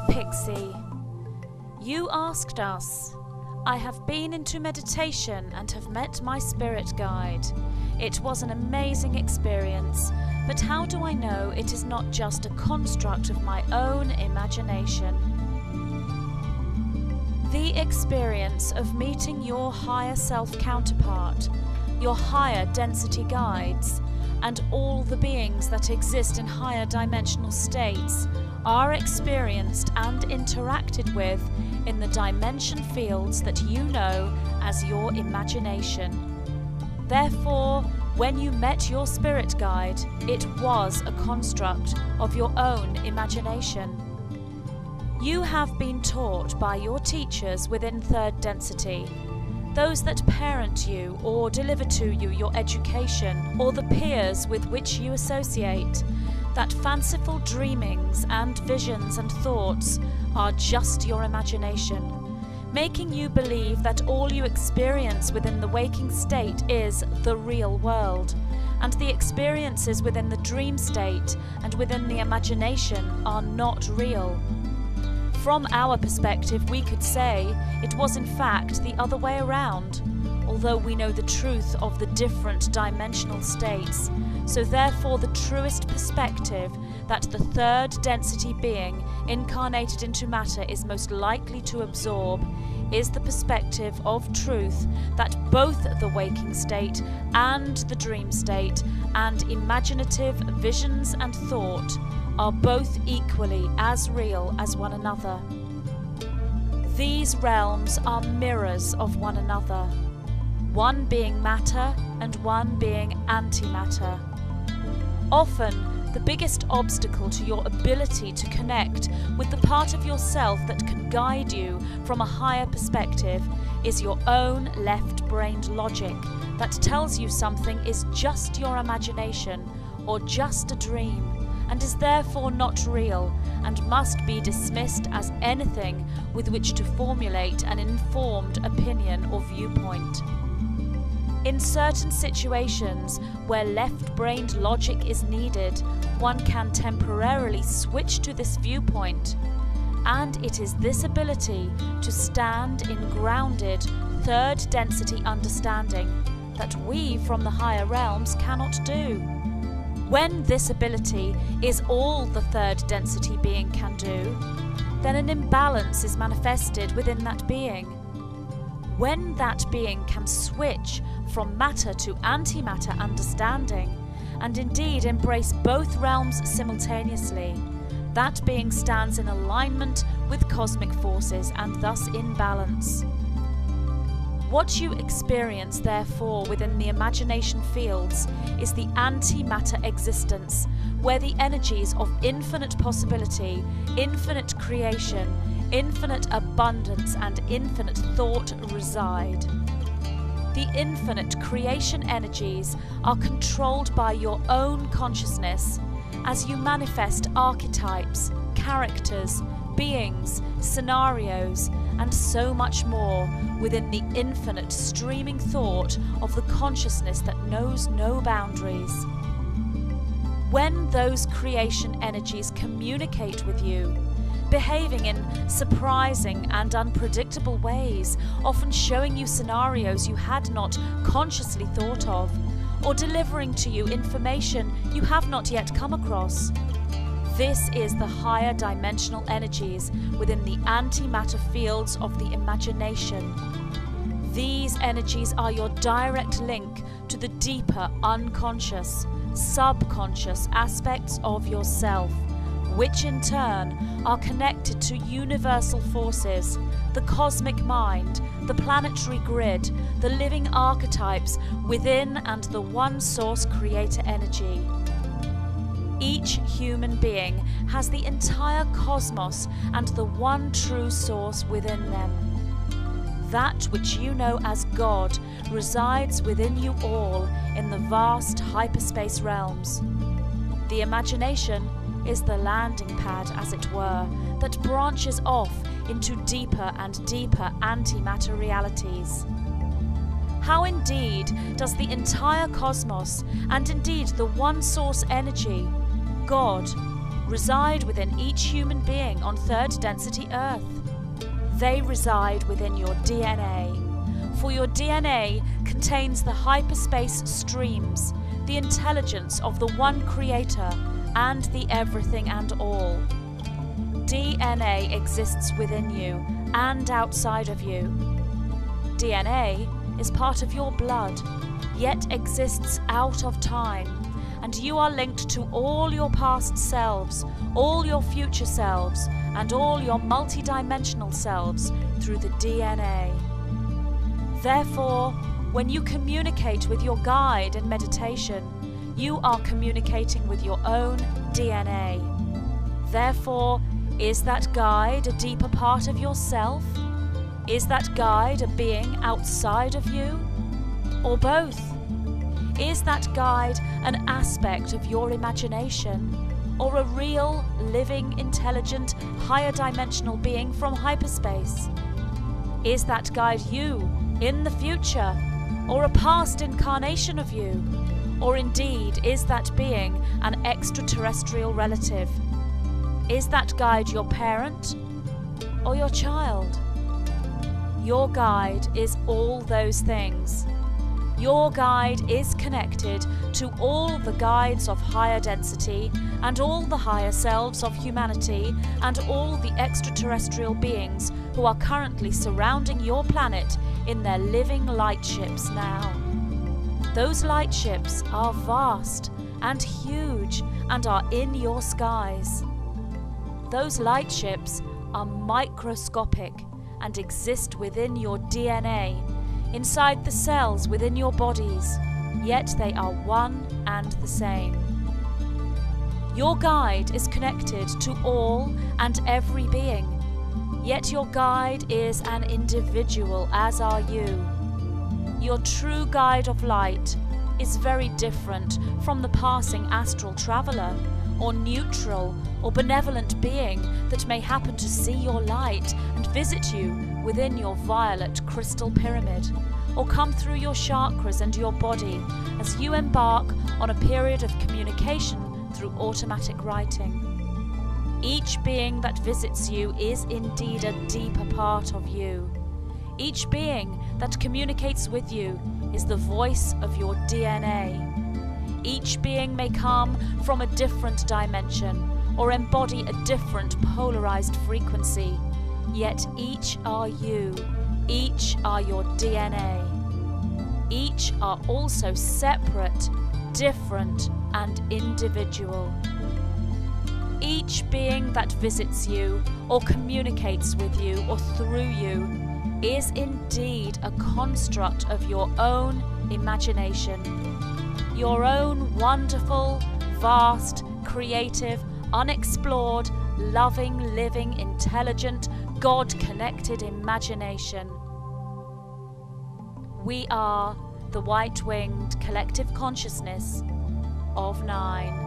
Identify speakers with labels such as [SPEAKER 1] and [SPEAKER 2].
[SPEAKER 1] Pixie. You asked us. I have been into meditation and have met my spirit guide. It was an amazing experience, but how do I know it is not just a construct of my own imagination? The experience of meeting your higher self counterpart, your higher density guides, and all the beings that exist in higher dimensional states are experienced and interacted with in the dimension fields that you know as your imagination. Therefore, when you met your spirit guide, it was a construct of your own imagination. You have been taught by your teachers within third density, those that parent you or deliver to you your education, or the peers with which you associate, that fanciful dreamings and visions and thoughts are just your imagination, making you believe that all you experience within the waking state is the real world, and the experiences within the dream state and within the imagination are not real. From our perspective, we could say it was in fact the other way around, although we know the truth of the different dimensional states. So therefore the truest perspective that the third density being incarnated into matter is most likely to absorb is the perspective of truth that both the waking state and the dream state and imaginative visions and thought are both equally as real as one another. These realms are mirrors of one another, one being matter and one being antimatter. Often, the biggest obstacle to your ability to connect with the part of yourself that can guide you from a higher perspective is your own left-brained logic that tells you something is just your imagination or just a dream, and is therefore not real and must be dismissed as anything with which to formulate an informed opinion or viewpoint. In certain situations where left-brained logic is needed, one can temporarily switch to this viewpoint, and it is this ability to stand in grounded third density understanding that we from the higher realms cannot do. When this ability is all the third density being can do, then an imbalance is manifested within that being. When that being can switch from matter to antimatter understanding, and indeed embrace both realms simultaneously, that being stands in alignment with cosmic forces and thus in balance. What you experience, therefore, within the imagination fields is the antimatter existence, where the energies of infinite possibility, infinite creation, infinite abundance, and infinite thought reside. The infinite creation energies are controlled by your own consciousness as you manifest archetypes, characters, beings, scenarios, and so much more within the infinite streaming thought of the consciousness that knows no boundaries. When those creation energies communicate with you, behaving in surprising and unpredictable ways, often showing you scenarios you had not consciously thought of, or delivering to you information you have not yet come across. This is the higher dimensional energies within the antimatter fields of the imagination. These energies are your direct link to the deeper unconscious, subconscious aspects of yourself, which in turn are connected to universal forces, the cosmic mind, the planetary grid, the living archetypes within and the one source creator energy. Each human being has the entire cosmos and the one true source within them. That which you know as God resides within you all in the vast hyperspace realms. The imagination is the landing pad, as it were, that branches off into deeper and deeper antimatter realities. How indeed does the entire cosmos, and indeed the one source energy, God, reside within each human being on third density Earth. They reside within your DNA, for your DNA contains the hyperspace streams, the intelligence of the one creator and the everything and all. DNA exists within you and outside of you. DNA is part of your blood, yet exists out of time, and you are linked to all your past selves, all your future selves, and all your multidimensional selves through the DNA. Therefore, when you communicate with your guide in meditation, you are communicating with your own DNA. Therefore, is that guide a deeper part of yourself? Is that guide a being outside of you? Or both? Is that guide an aspect of your imagination? Or a real, living, intelligent, higher dimensional being from hyperspace? Is that guide you in the future? Or a past incarnation of you? Or indeed, is that being an extraterrestrial relative? Is that guide your parent or your child? Your guide is all those things. Your guide is connected to all the guides of higher density and all the higher selves of humanity and all the extraterrestrial beings who are currently surrounding your planet in their living light ships now. Those light ships are vast and huge and are in your skies. Those light ships are microscopic and exist within your DNA, inside the cells within your bodies, yet they are one and the same. Your guide is connected to all and every being, yet your guide is an individual, as are you. Your true guide of light is very different from the passing astral traveler, or neutral or benevolent being that may happen to see your light and visit you within your violet crystal pyramid, or come through your chakras and your body as you embark on a period of communication through automatic writing. Each being that visits you is indeed a deeper part of you. Each being that communicates with you is the voice of your DNA. Each being may come from a different dimension or embody a different polarized frequency, yet each are you, each are your DNA. Each are also separate, different, and individual. Each being that visits you or communicates with you or through you is indeed a construct of your own imagination, your own wonderful, vast, creative, unexplored, loving, living, intelligent, God-connected imagination. We are the white-winged collective consciousness of 9.